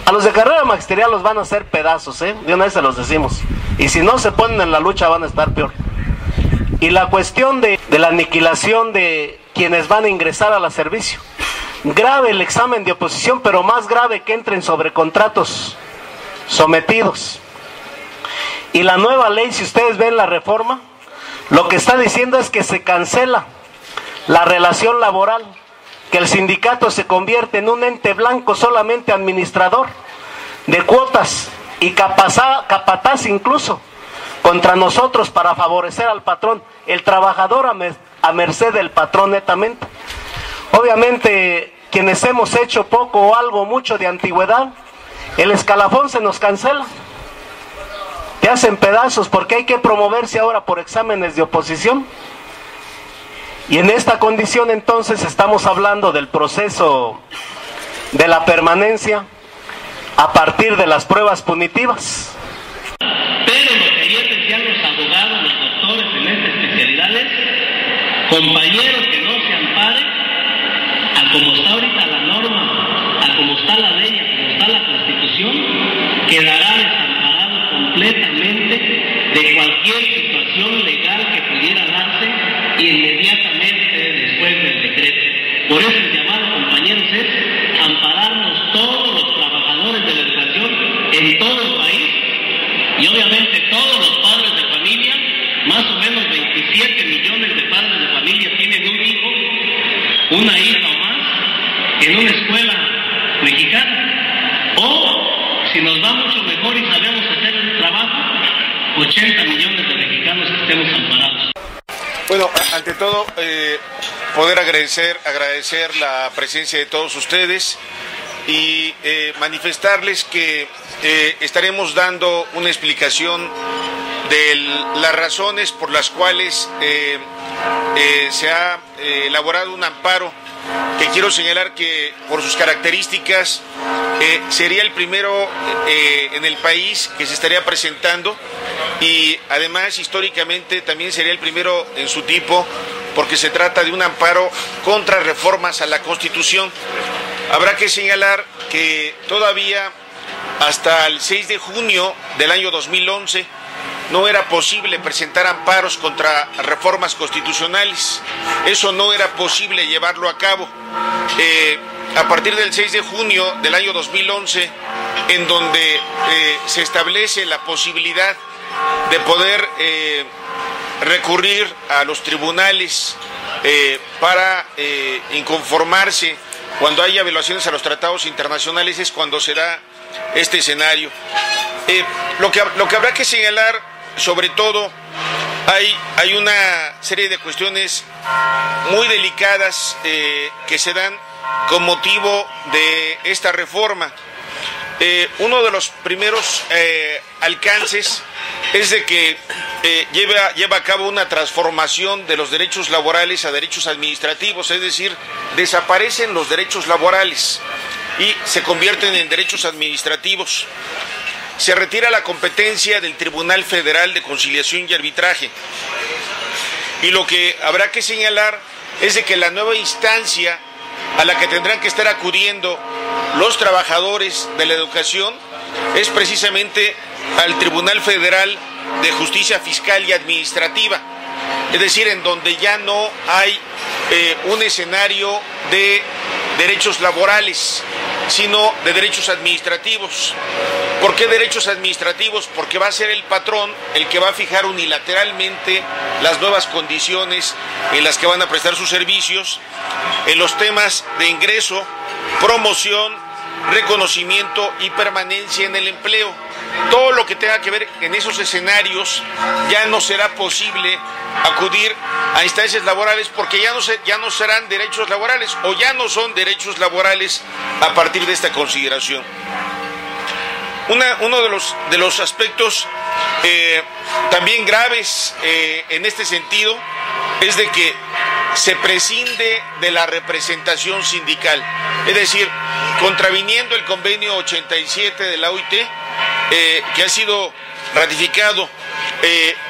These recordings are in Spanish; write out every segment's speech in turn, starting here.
A los de carrera magisterial los van a hacer pedazos, de una vez se los decimos. Y si no se ponen en la lucha van a estar peor. Y la cuestión de la aniquilación de quienes van a ingresar al servicio. Grave el examen de oposición, pero más grave que entren sobre contratos sometidos. Y la nueva ley, si ustedes ven la reforma, lo que está diciendo es que se cancela la relación laboral, que el sindicato se convierte en un ente blanco solamente administrador de cuotas y capataz incluso contra nosotros para favorecer al patrón, el trabajador a merced del patrón netamente. Obviamente quienes hemos hecho poco o algo mucho de antigüedad, el escalafón se nos cancela, te hacen pedazos porque hay que promoverse ahora por exámenes de oposición. Y en esta condición entonces estamos hablando del proceso de la permanencia a partir de las pruebas punitivas. Pero lo que ayer decían los abogados, los doctores en esta especialidad es, compañeros, que no se amparen a como está ahorita la norma, a como está la ley, a como está la Constitución, quedará desamparado completamente de cualquier situación legal que pudiera darse inmediatamente después del decreto. Por eso el llamado, compañeros, es ampararnos todos los trabajadores de la educación en todo el país y obviamente todos los padres de familia, más o menos 27 millones de padres de familia tienen un hijo, una hija o más en una escuela mexicana, o si nos va mucho mejor y sabemos hacer el trabajo, 80 millones de mexicanos que estemos amparados. Bueno, ante todo, poder agradecer la presencia de todos ustedes y manifestarles que estaremos dando una explicación de las razones por las cuales se ha elaborado un amparo, que quiero señalar que por sus características sería el primero en el país que se estaría presentando, y además históricamente también sería el primero en su tipo, porque se trata de un amparo contra reformas a la Constitución. Habrá que señalar que todavía hasta el 6 de junio del año 2011 no era posible presentar amparos contra reformas constitucionales. Eso no era posible llevarlo a cabo. A partir del 6 de junio del año 2011, en donde se establece la posibilidad de poder recurrir a los tribunales para inconformarse cuando haya violaciones a los tratados internacionales, es cuando se da este escenario. Lo que habrá que señalar, sobre todo, hay una serie de cuestiones muy delicadas que se dan con motivo de esta reforma. Uno de los primeros alcances es de que lleva a cabo una transformación de los derechos laborales a derechos administrativos, es decir, desaparecen los derechos laborales y se convierten en derechos administrativos. Se retira la competencia del Tribunal Federal de Conciliación y Arbitraje. Y lo que habrá que señalar es de que la nueva instancia a la que tendrán que estar acudiendo los trabajadores de la educación es precisamente al Tribunal Federal de Justicia Fiscal y Administrativa, es decir, en donde ya no hay un escenario de derechos laborales, sino de derechos administrativos. ¿Por qué derechos administrativos? Porque va a ser el patrón el que va a fijar unilateralmente las nuevas condiciones en las que van a prestar sus servicios en los temas de ingreso, promoción, reconocimiento y permanencia en el empleo. Todo lo que tenga que ver en esos escenarios ya no será posible acudir a instancias laborales, porque ya no serán derechos laborales, o ya no son derechos laborales a partir de esta consideración. Uno de los aspectos también graves en este sentido es de que se prescinde de la representación sindical, es decir, contraviniendo el convenio 87 de la OIT, que ha sido ratificado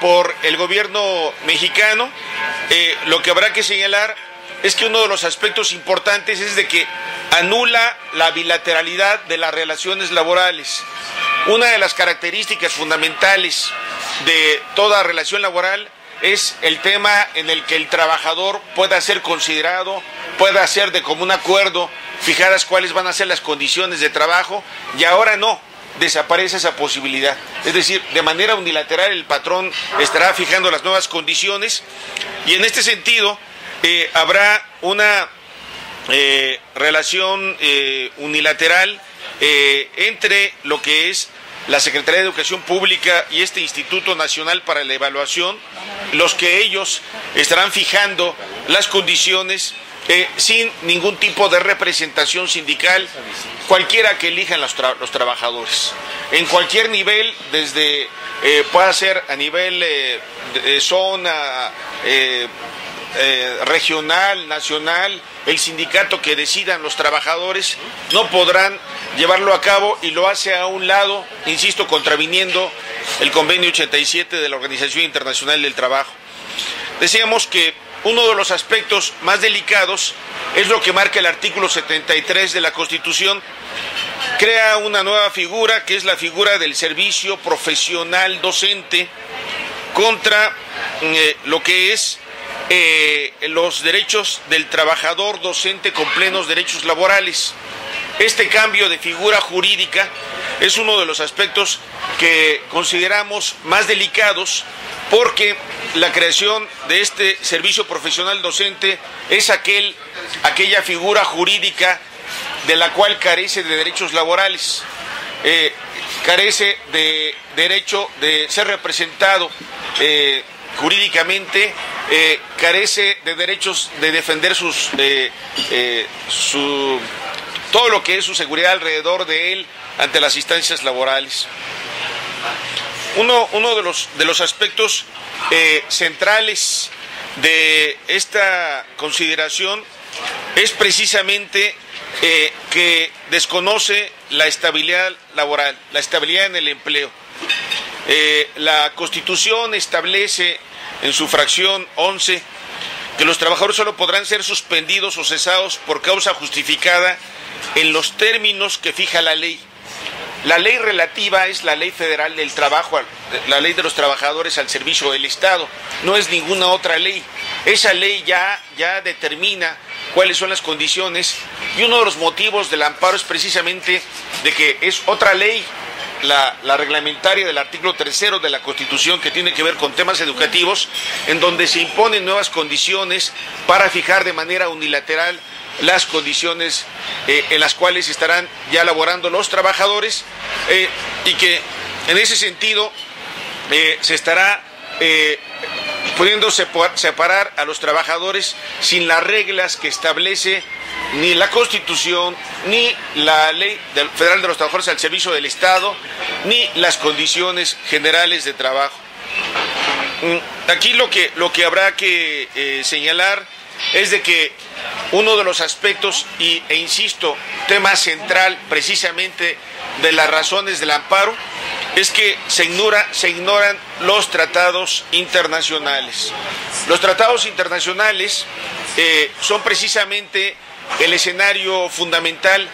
por el gobierno mexicano. Lo que habrá que señalar es que uno de los aspectos importantes es de que anula la bilateralidad de las relaciones laborales. Una de las características fundamentales de toda relación laboral es el tema en el que el trabajador pueda ser considerado, pueda ser de común acuerdo fijadas cuáles van a ser las condiciones de trabajo, y ahora no, desaparece esa posibilidad. Es decir, de manera unilateral el patrón estará fijando las nuevas condiciones, y en este sentido habrá una relación unilateral entre lo que es la Secretaría de Educación Pública y este Instituto Nacional para la Evaluación, los que ellos estarán fijando las condiciones sin ningún tipo de representación sindical, cualquiera que elijan los trabajadores, en cualquier nivel, desde pueda ser a nivel de zona, regional, nacional, el sindicato que decidan los trabajadores no podrán llevarlo a cabo, y lo hace a un lado, insisto, contraviniendo el convenio 87 de la Organización Internacional del Trabajo. Decíamos que uno de los aspectos más delicados es lo que marca el artículo 73 de la Constitución. Crea una nueva figura, que es la figura del servicio profesional docente, contra lo que es los derechos del trabajador docente con plenos derechos laborales. Este cambio de figura jurídica es uno de los aspectos que consideramos más delicados, porque la creación de este servicio profesional docente es aquella figura jurídica de la cual carece de derechos laborales, carece de derecho de ser representado jurídicamente, carece de derechos de defender todo lo que es su seguridad alrededor de él ante las instancias laborales. Uno de los aspectos centrales de esta consideración es precisamente que desconoce la estabilidad laboral, la estabilidad en el empleo. La Constitución establece en su fracción 11 que los trabajadores solo podrán ser suspendidos o cesados por causa justificada en los términos que fija la ley. La ley relativa es la ley federal del trabajo, la ley de los trabajadores al servicio del Estado, no es ninguna otra ley. Esa ley ya determina cuáles son las condiciones, y uno de los motivos del amparo es precisamente de que es otra ley, la reglamentaria del artículo 3 de la Constitución, que tiene que ver con temas educativos, en donde se imponen nuevas condiciones para fijar de manera unilateral las condiciones en las cuales estarán ya laborando los trabajadores, y que en ese sentido se estará pudiendo separar a los trabajadores sin las reglas que establece ni la Constitución, ni la Ley Federal de los Trabajadores al Servicio del Estado, ni las condiciones generales de trabajo. Aquí lo que habrá que señalar es de que uno de los aspectos, e insisto, tema central precisamente de las razones del amparo, es que se ignoran los tratados internacionales. Los tratados internacionales son precisamente el escenario fundamental.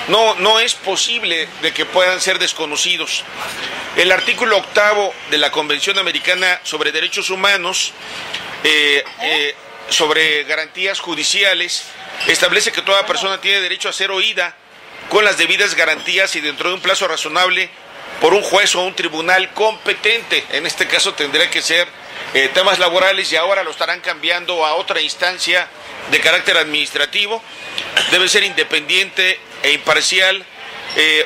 No es posible de que puedan ser desconocidos. El artículo 8 de la Convención Americana sobre Derechos Humanos, sobre garantías judiciales, establece que toda persona tiene derecho a ser oída con las debidas garantías y dentro de un plazo razonable por un juez o un tribunal competente. En este caso tendría que ser temas laborales, y ahora lo estarán cambiando a otra instancia de carácter administrativo. Debe ser independiente e imparcial.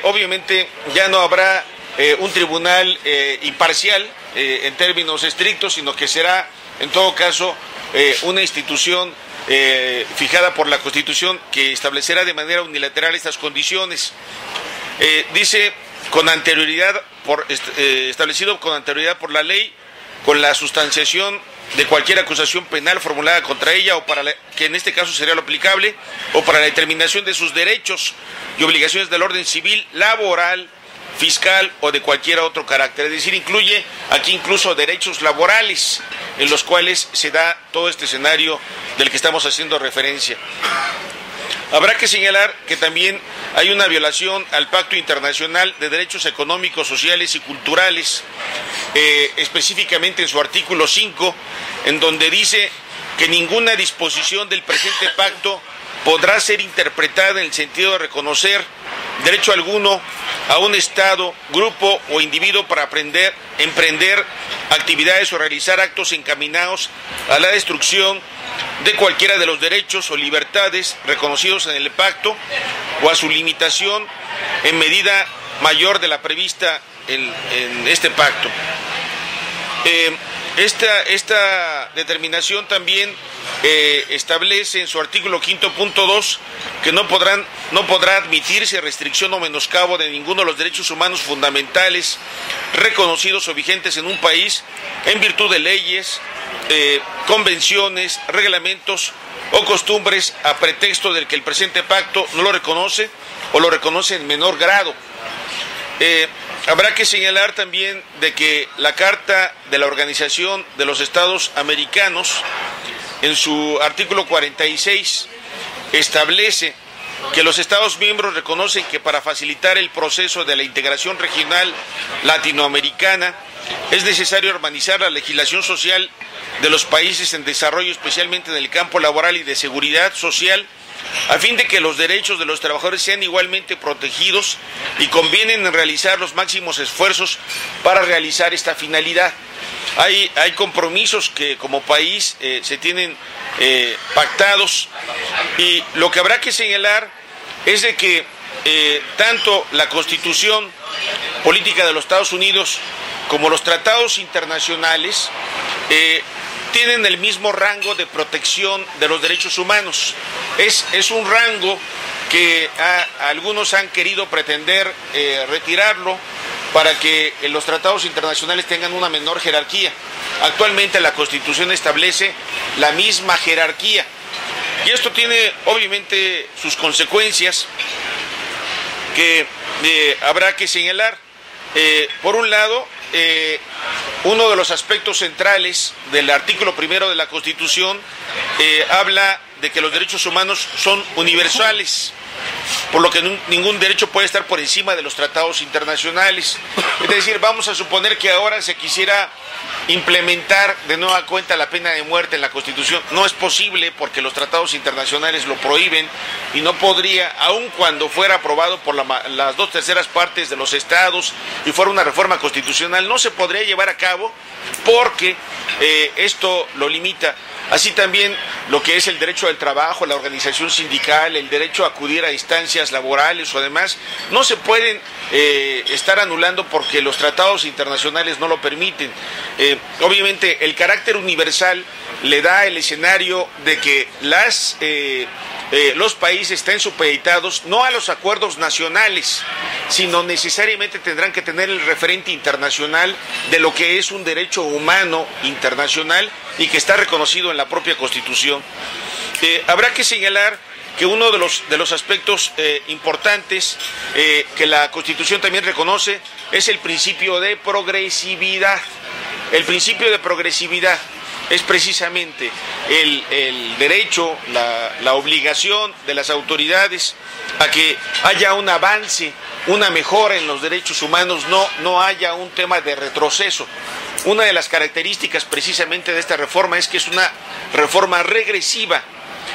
Obviamente ya no habrá un tribunal imparcial en términos estrictos, sino que será en todo caso una institución fijada por la Constitución, que establecerá de manera unilateral estas condiciones. Dice con anterioridad establecido con anterioridad por la ley, con la sustanciación de cualquier acusación penal formulada contra ella, o que en este caso sería lo aplicable, o para la determinación de sus derechos y obligaciones del orden civil, laboral, fiscal o de cualquier otro carácter. Es decir, incluye aquí incluso derechos laborales en los cuales se da todo este escenario del que estamos haciendo referencia. Habrá que señalar que también hay una violación al Pacto Internacional de Derechos Económicos, Sociales y Culturales, específicamente en su artículo 5, en donde dice que ninguna disposición del presente pacto podrá ser interpretada en el sentido de reconocer derecho alguno a un Estado, grupo o individuo para emprender actividades o realizar actos encaminados a la destrucción de cualquiera de los derechos o libertades reconocidos en el pacto o a su limitación en medida mayor de la prevista en este pacto. Esta determinación también establece en su artículo 5.2 que no podrá admitirse restricción o menoscabo de ninguno de los derechos humanos fundamentales reconocidos o vigentes en un país en virtud de leyes, convenciones, reglamentos o costumbres a pretexto del que el presente pacto no lo reconoce o lo reconoce en menor grado. Habrá que señalar también de que la Carta de la Organización de los Estados Americanos, en su artículo 46, establece que los Estados miembros reconocen que para facilitar el proceso de la integración regional latinoamericana es necesario armonizar la legislación social de los países en desarrollo, especialmente en el campo laboral y de seguridad social, a fin de que los derechos de los trabajadores sean igualmente protegidos y convienen en realizar los máximos esfuerzos para realizar esta finalidad. Hay compromisos que como país se tienen pactados, y lo que habrá que señalar es de que tanto la Constitución Política de los Estados Unidos como los tratados internacionales tienen el mismo rango de protección de los derechos humanos. Es un rango que algunos han querido pretender retirarlo para que los tratados internacionales tengan una menor jerarquía. Actualmente la Constitución establece la misma jerarquía, y esto tiene obviamente sus consecuencias que habrá que señalar. Por un lado, uno de los aspectos centrales del artículo 1 de la Constitución habla de que los derechos humanos son universales, por lo que ningún derecho puede estar por encima de los tratados internacionales. Es decir, vamos a suponer que ahora se quisiera implementar de nueva cuenta la pena de muerte en la Constitución. No es posible, porque los tratados internacionales lo prohíben, y no podría, aun cuando fuera aprobado por las 2/3 partes de los estados y fuera una reforma constitucional, no se podría llevar a cabo porque esto lo limita. Así también lo que es el derecho al trabajo, la organización sindical, el derecho a acudir a instancias laborales o demás, no se pueden estar anulando porque los tratados internacionales no lo permiten. Obviamente el carácter universal le da el escenario de que los países estén supeditados no a los acuerdos nacionales, sino necesariamente tendrán que tener el referente internacional de lo que es un derecho humano internacional y que está reconocido en la propia Constitución. Habrá que señalar que uno de los aspectos importantes que la Constitución también reconoce es el principio de progresividad. El principio de progresividad es precisamente el derecho, la obligación de las autoridades a que haya un avance, una mejora en los derechos humanos, no haya un tema de retroceso. Una de las características precisamente de esta reforma es que es una reforma regresiva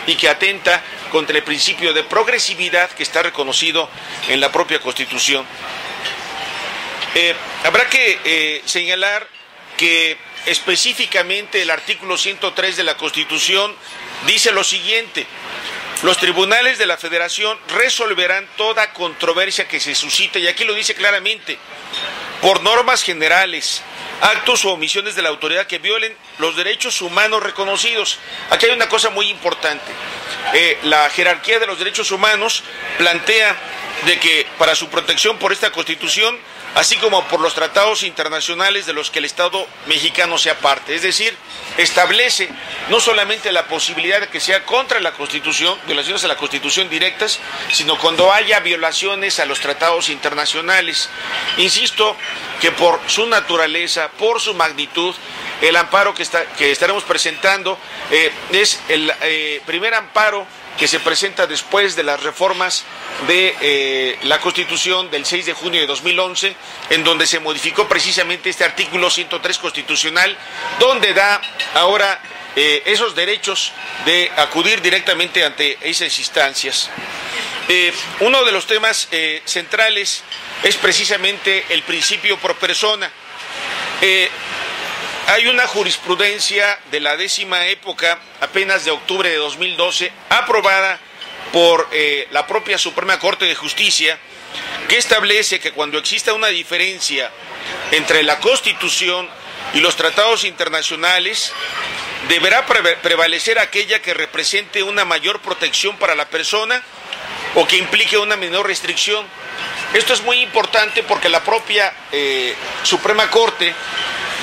y que atenta contra el principio de progresividad que está reconocido en la propia Constitución. Habrá que señalar que específicamente el artículo 103 de la Constitución dice lo siguiente: los tribunales de la Federación resolverán toda controversia que se suscite, y aquí lo dice claramente, por normas generales, actos o omisiones de la autoridad que violen los derechos humanos reconocidos. Aquí hay una cosa muy importante. La jerarquía de los derechos humanos plantea de que para su protección por esta Constitución, así como por los tratados internacionales de los que el Estado mexicano sea parte, es decir, establece no solamente la posibilidad de que sea contra la Constitución, violaciones a la Constitución directas, sino cuando haya violaciones a los tratados internacionales. Insisto que por su naturaleza, por su magnitud, el amparo que estaremos presentando es el primer amparo que se presenta después de las reformas de la Constitución del 6 de junio de 2011, en donde se modificó precisamente este artículo 103 constitucional, donde da ahora esos derechos de acudir directamente ante esas instancias. Uno de los temas centrales es precisamente el principio pro persona. Hay una jurisprudencia de la 10ª época, apenas de octubre de 2012, aprobada por la propia Suprema Corte de Justicia, que establece que cuando exista una diferencia entre la Constitución y los tratados internacionales, deberá prevalecer aquella que represente una mayor protección para la persona o que implique una menor restricción. Esto es muy importante porque la propia Suprema Corte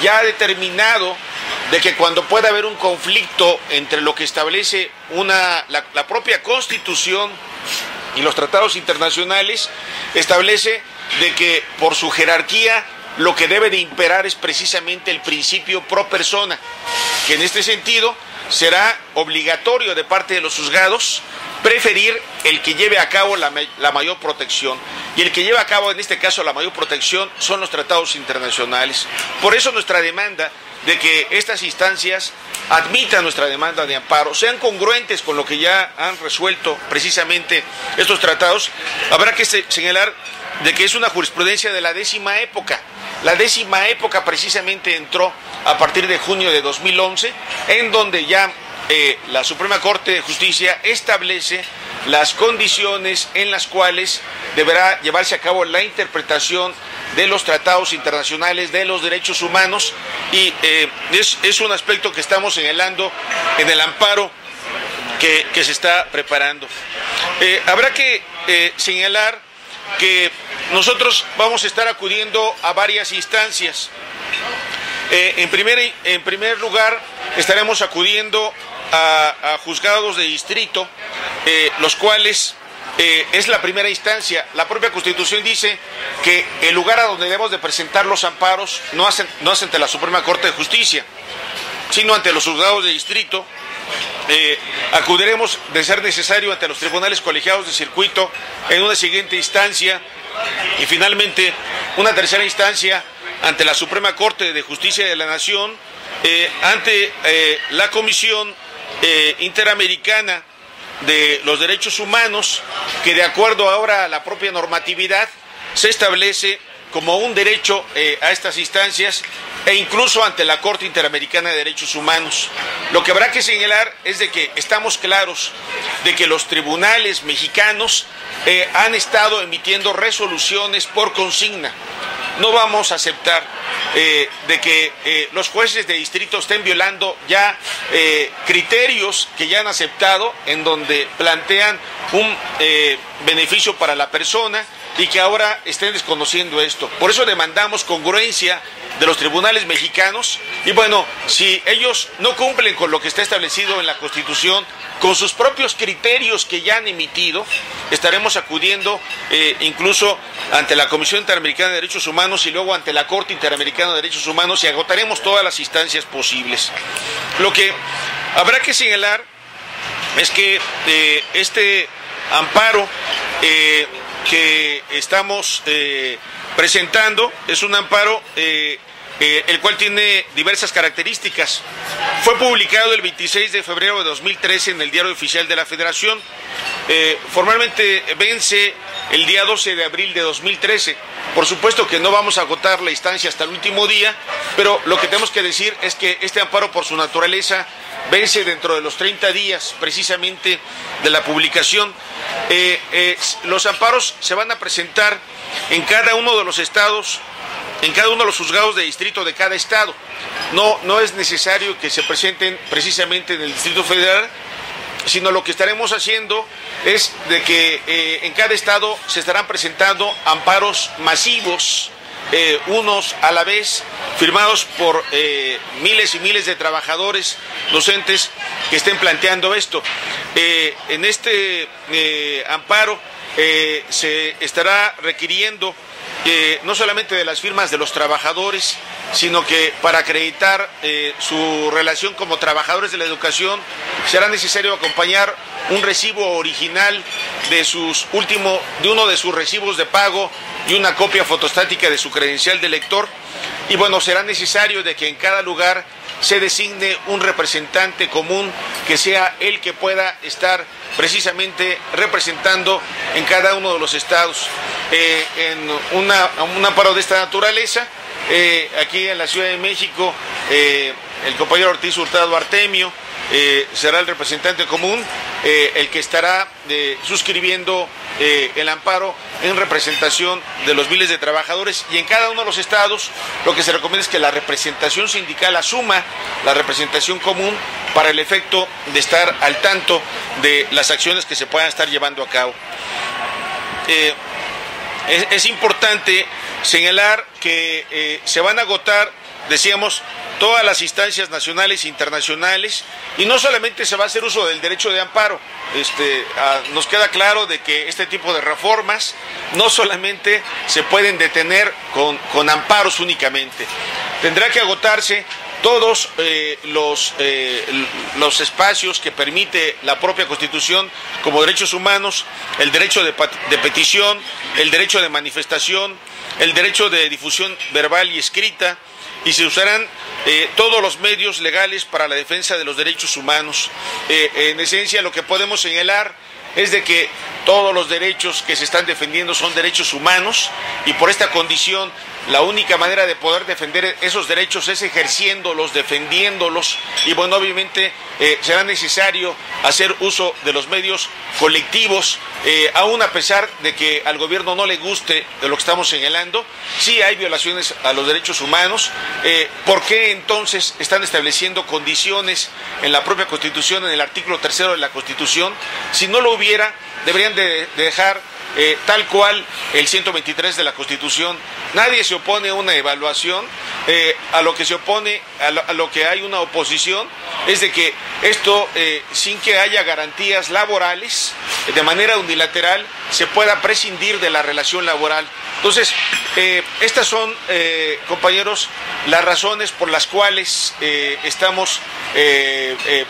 ya ha determinado de que cuando pueda haber un conflicto entre lo que establece la propia Constitución y los tratados internacionales, establece de que por su jerarquía lo que debe de imperar es precisamente el principio pro persona, que en este sentido será obligatorio de parte de los juzgados preferir el que lleve a cabo la mayor protección. Y el que lleva a cabo en este caso la mayor protección son los tratados internacionales. Por eso nuestra demanda de que estas instancias admitan nuestra demanda de amparo, sean congruentes con lo que ya han resuelto precisamente estos tratados. Habrá que señalar de que es una jurisprudencia de la 10ª época. La 10ª época precisamente entró a partir de junio de 2011, en donde ya la Suprema Corte de Justicia establece las condiciones en las cuales deberá llevarse a cabo la interpretación de los tratados internacionales de los derechos humanos, y es un aspecto que estamos señalando en el amparo que se está preparando. Habrá que señalar que nosotros vamos a estar acudiendo a varias instancias. En primer lugar, estaremos acudiendo a juzgados de distrito, los cuales es la primera instancia. La propia Constitución dice que el lugar a donde debemos de presentar los amparos no es ante la Suprema Corte de Justicia, sino ante los juzgados de distrito. Acudiremos, de ser necesario, ante los tribunales colegiados de circuito en una siguiente instancia, y finalmente una tercera instancia ante la Suprema Corte de Justicia de la Nación, ante la Comisión Interamericana de los Derechos Humanos, que de acuerdo ahora a la propia normatividad se establece como un derecho a estas instancias, e incluso ante la Corte Interamericana de Derechos Humanos. Lo que habrá que señalar es de que estamos claros de que los tribunales mexicanos han estado emitiendo resoluciones por consigna. No vamos a aceptar de que los jueces de distrito estén violando ya criterios que ya han aceptado, en donde plantean un beneficio para la persona, y que ahora estén desconociendo esto. Por eso demandamos congruencia de los tribunales mexicanos, y bueno, si ellos no cumplen con lo que está establecido en la Constitución, con sus propios criterios que ya han emitido, estaremos acudiendo incluso ante la Comisión Interamericana de Derechos Humanos y luego ante la Corte Interamericana de Derechos Humanos, y agotaremos todas las instancias posibles. Lo que habrá que señalar es que este amparo que estamos presentando es un amparo el cual tiene diversas características. Fue publicado el 26 de febrero de 2013 en el Diario Oficial de la Federación. Formalmente vence el día 12 de abril de 2013. Por supuesto que no vamos a agotar la instancia hasta el último día, pero lo que tenemos que decir es que este amparo, por su naturaleza, vence dentro de los 30 días precisamente de la publicación. Los amparos se van a presentar en cada uno de los estados en cada uno de los juzgados de distrito de cada estado. No es necesario que se presenten precisamente en el Distrito Federal, sino lo que estaremos haciendo es de que en cada estado se estarán presentando amparos masivos, unos a la vez, firmados por miles y miles de trabajadores docentes que estén planteando esto. En este amparo se estará requiriendo no solamente de las firmas de los trabajadores, sino que para acreditar su relación como trabajadores de la educación será necesario acompañar un recibo original de uno de sus recibos de pago y una copia fotostática de su credencial de lector. Y bueno, será necesario de que en cada lugar se designe un representante común que sea el que pueda estar precisamente representando en cada uno de los estados. En un amparo de esta naturaleza, aquí en la Ciudad de México, el compañero Ortiz Hurtado Artemio será el representante común, el que estará suscribiendo el amparo en representación de los miles de trabajadores, y en cada uno de los estados lo que se recomienda es que la representación sindical asuma la representación común para el efecto de estar al tanto de las acciones que se puedan estar llevando a cabo. Es importante señalar que se van a agotar, decíamos, todas las instancias nacionales e internacionales, y no solamente se va a hacer uso del derecho de amparo. Nos queda claro de que este tipo de reformas no solamente se pueden detener con amparos únicamente. Tendrá que agotarse todos los espacios que permite la propia Constitución como derechos humanos, el derecho de petición, el derecho de manifestación, el derecho de difusión verbal y escrita, y se usarán todos los medios legales para la defensa de los derechos humanos. En esencia, lo que podemos señalar es de que todos los derechos que se están defendiendo son derechos humanos, y por esta condición la única manera de poder defender esos derechos es ejerciéndolos, defendiéndolos, y bueno, obviamente será necesario hacer uso de los medios colectivos, aún a pesar de que al gobierno no le guste de lo que estamos señalando. Sí hay violaciones a los derechos humanos. ¿Por qué entonces están estableciendo condiciones en la propia Constitución, en el artículo 3 de la Constitución? Si no lo hubiera, deberían de dejar tal cual el 123 de la Constitución. Nadie se opone a una evaluación. A lo que se opone, a lo que hay una oposición, es de que esto, sin que haya garantías laborales, de manera unilateral, se pueda prescindir de la relación laboral. Entonces, estas son, compañeros, las razones por las cuales estamos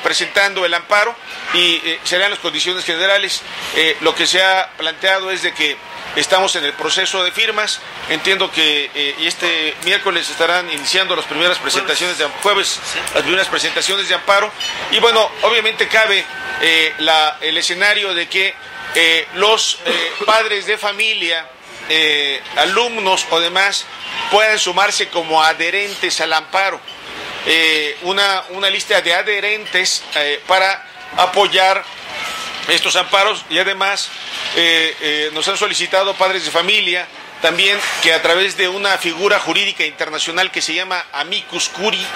presentando el amparo, y serán las condiciones generales. Lo que se ha planteado es de que estamos en el proceso de firmas. Entiendo que y este miércoles estarán iniciando las primeras presentaciones de jueves, las primeras presentaciones de amparo, y bueno, obviamente cabe el escenario de que los padres de familia, alumnos o demás puedan sumarse como adherentes al amparo. Una lista de adherentes para apoyar estos amparos, y además nos han solicitado padres de familia también que a través de una figura jurídica internacional que se llama Amicus Curiae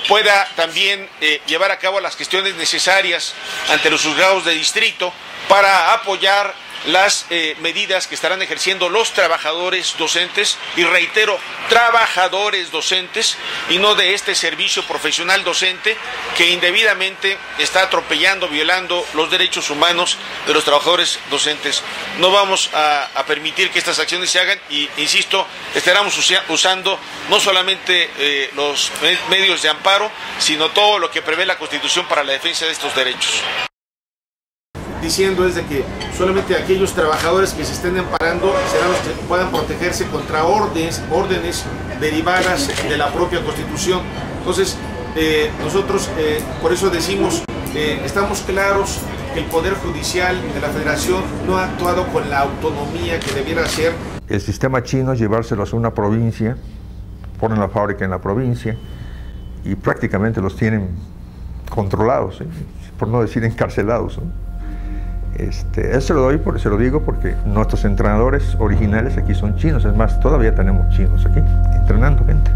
pueda también llevar a cabo las gestiones necesarias ante los juzgados de distrito para apoyar las medidas que estarán ejerciendo los trabajadores docentes, y reitero, trabajadores docentes, y no de este servicio profesional docente que indebidamente está atropellando, violando los derechos humanos de los trabajadores docentes. No vamos a permitir que estas acciones se hagan, y insisto, estaremos usando no solamente los medios de amparo, sino todo lo que prevé la Constitución para la defensa de estos derechos. Diciendo es de que solamente aquellos trabajadores que se estén amparando serán los que puedan protegerse contra órdenes derivadas de la propia Constitución. Entonces, nosotros por eso decimos, estamos claros que el Poder Judicial de la Federación no ha actuado con la autonomía que debiera ser. El sistema chino es llevárselos a una provincia, ponen la fábrica en la provincia y prácticamente los tienen controlados, por no decir encarcelados, ¿no? Eso se lo digo porque nuestros entrenadores originales aquí son chinos. Es más, todavía tenemos chinos aquí entrenando gente.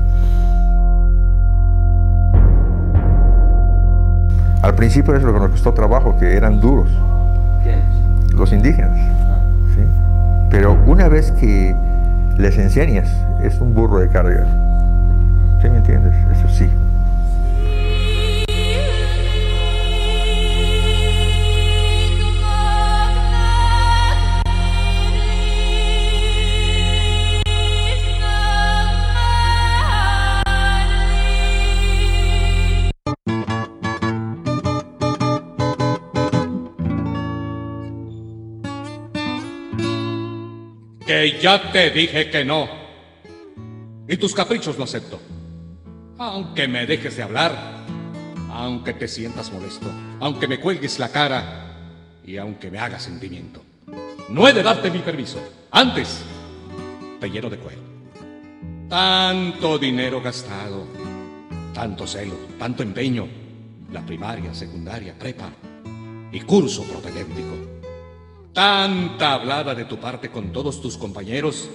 Al principio es lo que nos costó trabajo, que eran duros. ¿Quiénes? Los indígenas. ¿Sí? Pero una vez que les enseñas, es un burro de carga. ¿Sí me entiendes? Eso sí. Que ya te dije que no. Y tus caprichos lo acepto. Aunque me dejes de hablar, aunque te sientas molesto, aunque me cuelgues la cara y aunque me hagas sentimiento. No he de darte mi permiso. Antes te lleno de cuero. Tanto dinero gastado, tanto celo, tanto empeño. La primaria, secundaria, prepa y curso propedéutico. Tanta hablada de tu parte con todos tus compañeros,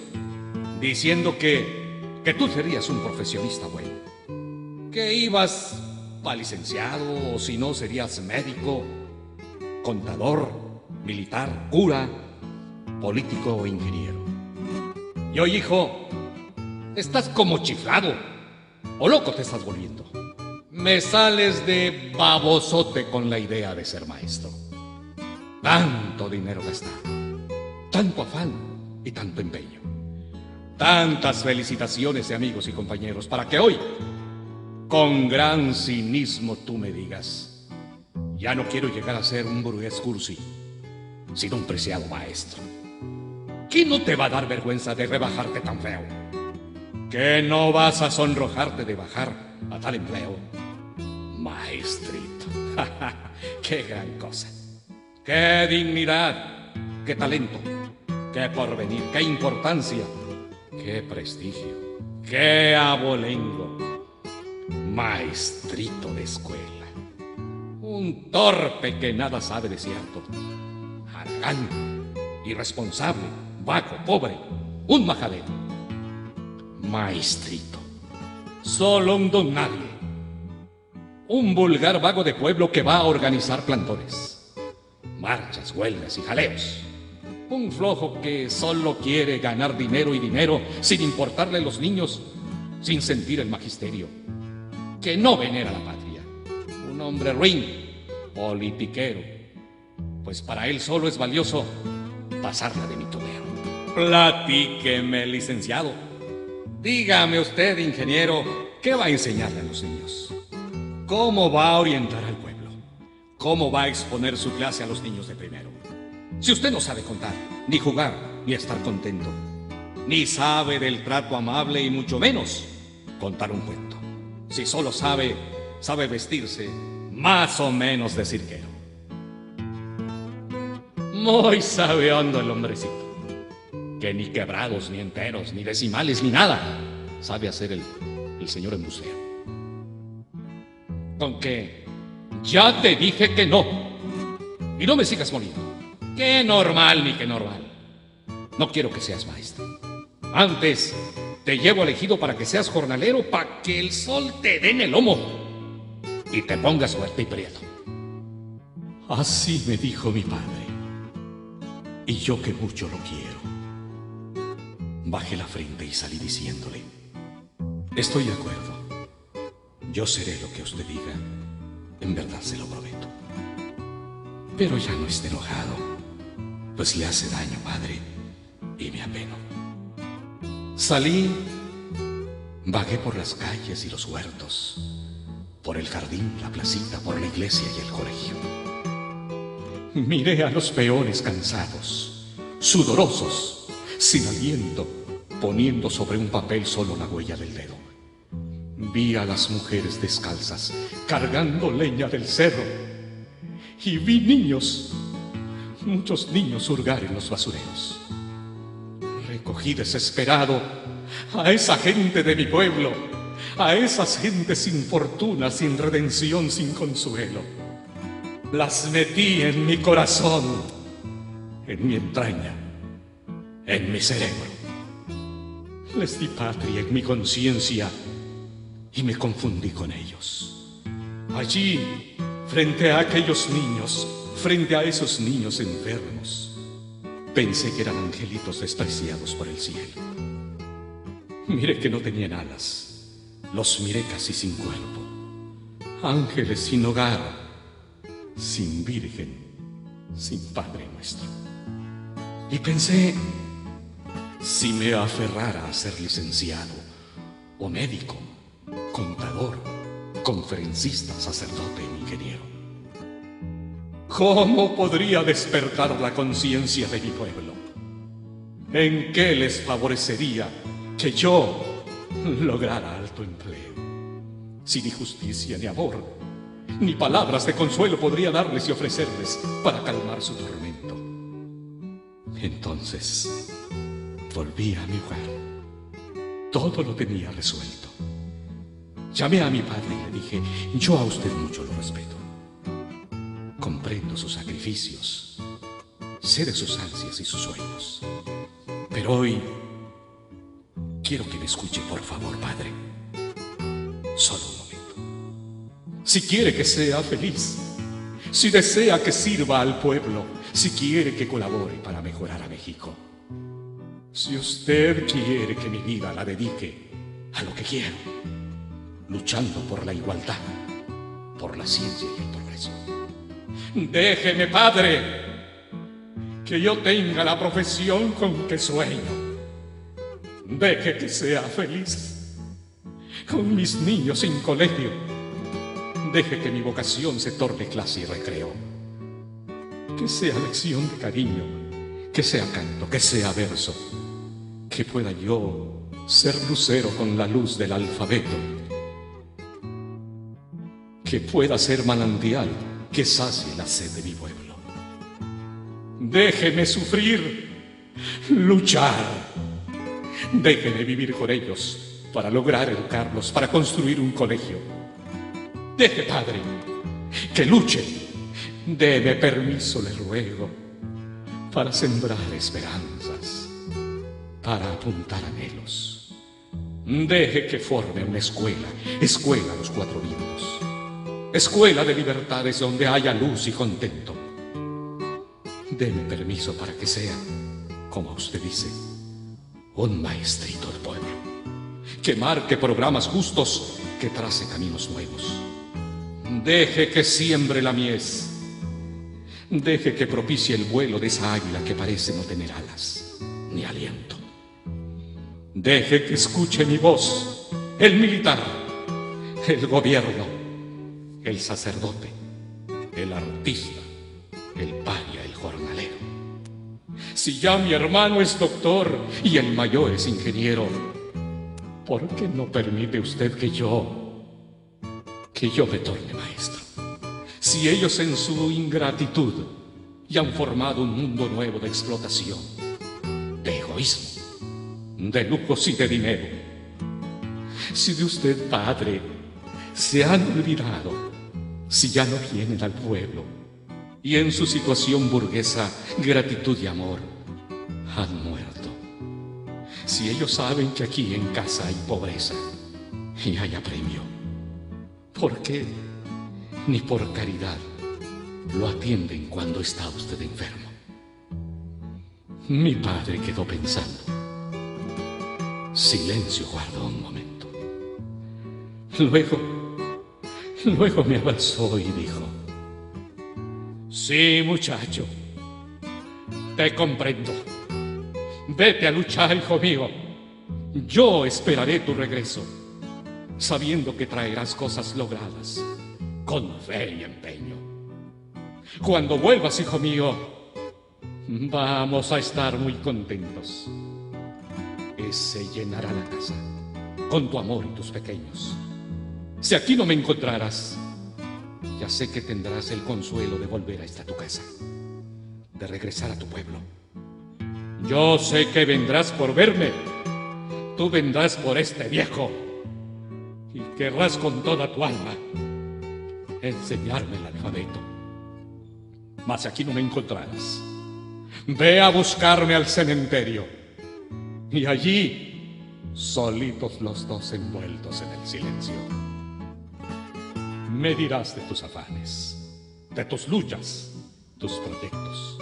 diciendo que tú serías un profesionista bueno, que ibas para licenciado o si no serías médico, contador, militar, cura, político o ingeniero. Y hoy, hijo, estás como chiflado o loco te estás volviendo. Me sales de babosote con la idea de ser maestro. Tanto dinero gastado, tanto afán y tanto empeño. Tantas felicitaciones de amigos y compañeros para que hoy, con gran cinismo, tú me digas: ya no quiero llegar a ser un burgués cursi, sino un preciado maestro. ¿Qué no te va a dar vergüenza de rebajarte tan feo? ¿Qué no vas a sonrojarte de bajar a tal empleo? Maestrito, qué gran cosa. ¡Qué dignidad! ¡Qué talento! ¡Qué porvenir! ¡Qué importancia! ¡Qué prestigio! ¡Qué abolengo! Maestrito de escuela. Un torpe que nada sabe de cierto. Haragán, irresponsable, vago, pobre, un majadero. Maestrito. Solo un don nadie. Un vulgar vago de pueblo que va a organizar plantones. Marchas, huelgas y jaleos. Un flojo que solo quiere ganar dinero y dinero sin importarle los niños, sin sentir el magisterio. Que no venera la patria. Un hombre ruin, politiquero, pues para él solo es valioso pasarla de mitonero. Platíqueme, licenciado. Dígame usted, ingeniero, ¿qué va a enseñarle a los niños? ¿Cómo va a orientar al pueblo? ¿Cómo va a exponer su clase a los niños de primero? Si usted no sabe contar, ni jugar, ni estar contento, ni sabe del trato amable y mucho menos contar un cuento. Si solo sabe vestirse más o menos de cirquero. Muy sabehondo el hombrecito, que ni quebrados, ni enteros, ni decimales, ni nada sabe hacer el señor embustero. Con que ya te dije que no. Y no me sigas moliendo. Qué normal ni qué normal. No quiero que seas maestro. Antes te llevo elegido para que seas jornalero, para que el sol te dé en el lomo y te pongas fuerte y prieto. Así me dijo mi padre. Y yo que mucho lo quiero. Bajé la frente y salí diciéndole: estoy de acuerdo. Yo seré lo que usted diga. En verdad se lo prometo. Pero ya no esté enojado, pues le hace daño, padre, y me apeno. Salí, vagué por las calles y los huertos, por el jardín, la placita, por la iglesia y el colegio. Miré a los peones cansados, sudorosos, sin aliento, poniendo sobre un papel solo la huella del dedo. Vi a las mujeres descalzas, cargando leña del cerro. Y vi niños, muchos niños hurgar en los basureros. Recogí desesperado a esa gente de mi pueblo, a esas gentes sin fortuna, sin redención, sin consuelo. Las metí en mi corazón en mi entraña, en mi cerebro. Les di patria en mi conciencia y me confundí con ellos. Allí, frente a aquellos niños, frente a esos niños enfermos, pensé que eran angelitos despreciados por el cielo. Miré que no tenían alas, los miré casi sin cuerpo. Ángeles sin hogar, sin virgen, sin Padre Nuestro. Y pensé, si me aferrara a ser licenciado, o médico, contador, conferencista, sacerdote o ingeniero, ¿cómo podría despertar la conciencia de mi pueblo? ¿En qué les favorecería que yo lograra alto empleo? Si ni justicia ni amor, ni palabras de consuelo podría darles y ofrecerles para calmar su tormento. Entonces volví a mi hogar. Todo lo tenía resuelto. Llamé a mi padre y le dije: yo a usted mucho lo respeto. Comprendo sus sacrificios, sé de sus ansias y sus sueños. Pero hoy quiero que me escuche, por favor, padre. Solo un momento. Si quiere que sea feliz, si desea que sirva al pueblo, si quiere que colabore para mejorar a México, si usted quiere que mi vida la dedique a lo que quiero, luchando por la igualdad, por la ciencia y el progreso, déjeme, padre, que yo tenga la profesión con que sueño. Deje que sea feliz con mis niños sin colegio. Deje que mi vocación se torne clase y recreo. Que sea lección de cariño, que sea canto, que sea verso. Que pueda yo ser lucero con la luz del alfabeto. Que pueda ser manantial que sacie la sed de mi pueblo. Déjeme sufrir, luchar. Déjeme vivir con ellos para lograr educarlos, para construir un colegio. Deje, padre, que luche. Deme permiso, le ruego, para sembrar esperanzas, para apuntar anhelos. Deje que forme una escuela, escuela a los 4 vientos, escuela de libertades donde haya luz y contento. Deme permiso para que sea, como usted dice, un maestrito del pueblo, que marque programas justos, que trace caminos nuevos. Deje que siembre la mies, deje que propicie el vuelo de esa águila que parece no tener alas ni aliento. Deje que escuche mi voz, el militar, el gobierno, el sacerdote, el artista, el paria, el jornalero. Si ya mi hermano es doctor y el mayor es ingeniero, ¿por qué no permite usted que yo me torne maestro? Si ellos en su ingratitud ya han formado un mundo nuevo de explotación, de egoísmo, de lujos y de dinero. Si de usted, padre, se han olvidado, si ya no vienen al pueblo y en su situación burguesa, gratitud y amor han muerto. Si ellos saben que aquí en casa hay pobreza y hay apremio, ¿por qué ni por caridad lo atienden cuando está usted enfermo? Mi padre quedó pensando. Silencio guardó un momento. Luego me abrazó y dijo: sí, muchacho, te comprendo. Vete a luchar, hijo mío. Yo esperaré tu regreso, sabiendo que traerás cosas logradas, con fe y empeño. Cuando vuelvas, hijo mío, vamos a estar muy contentos. Se llenará la casa con tu amor y tus pequeños. Si aquí no me encontrarás, ya sé que tendrás el consuelo de volver a esta tu casa, de regresar a tu pueblo. Yo sé que vendrás por verme. Tú vendrás por este viejo y querrás con toda tu alma enseñarme el alfabeto. Mas aquí no me encontrarás. Ve a buscarme al cementerio. Y allí, solitos los dos envueltos en el silencio, me dirás de tus afanes, de tus luchas, tus proyectos,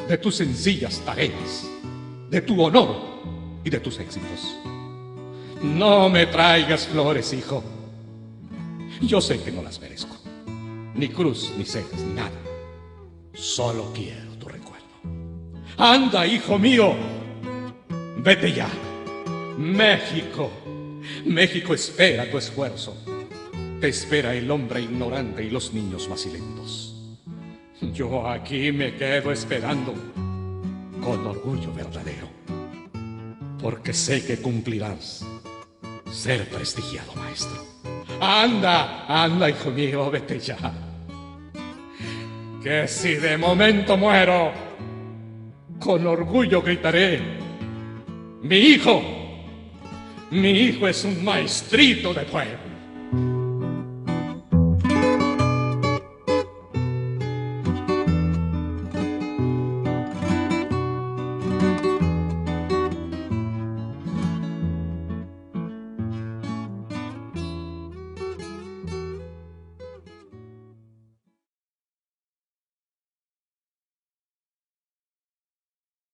de tus sencillas tareas, de tu honor y de tus éxitos. No me traigas flores, hijo. Yo sé que no las merezco. Ni cruz, ni cejas, ni nada. Solo quiero tu recuerdo. Anda, hijo mío. Vete ya. México. México espera tu esfuerzo. Te espera el hombre ignorante y los niños vacilentos. Yo aquí me quedo esperando con orgullo verdadero, porque sé que cumplirás ser prestigiado maestro. Anda, anda, hijo mío, vete ya. Que si de momento muero, con orgullo gritaré: mi hijo es un maestrito de pueblo.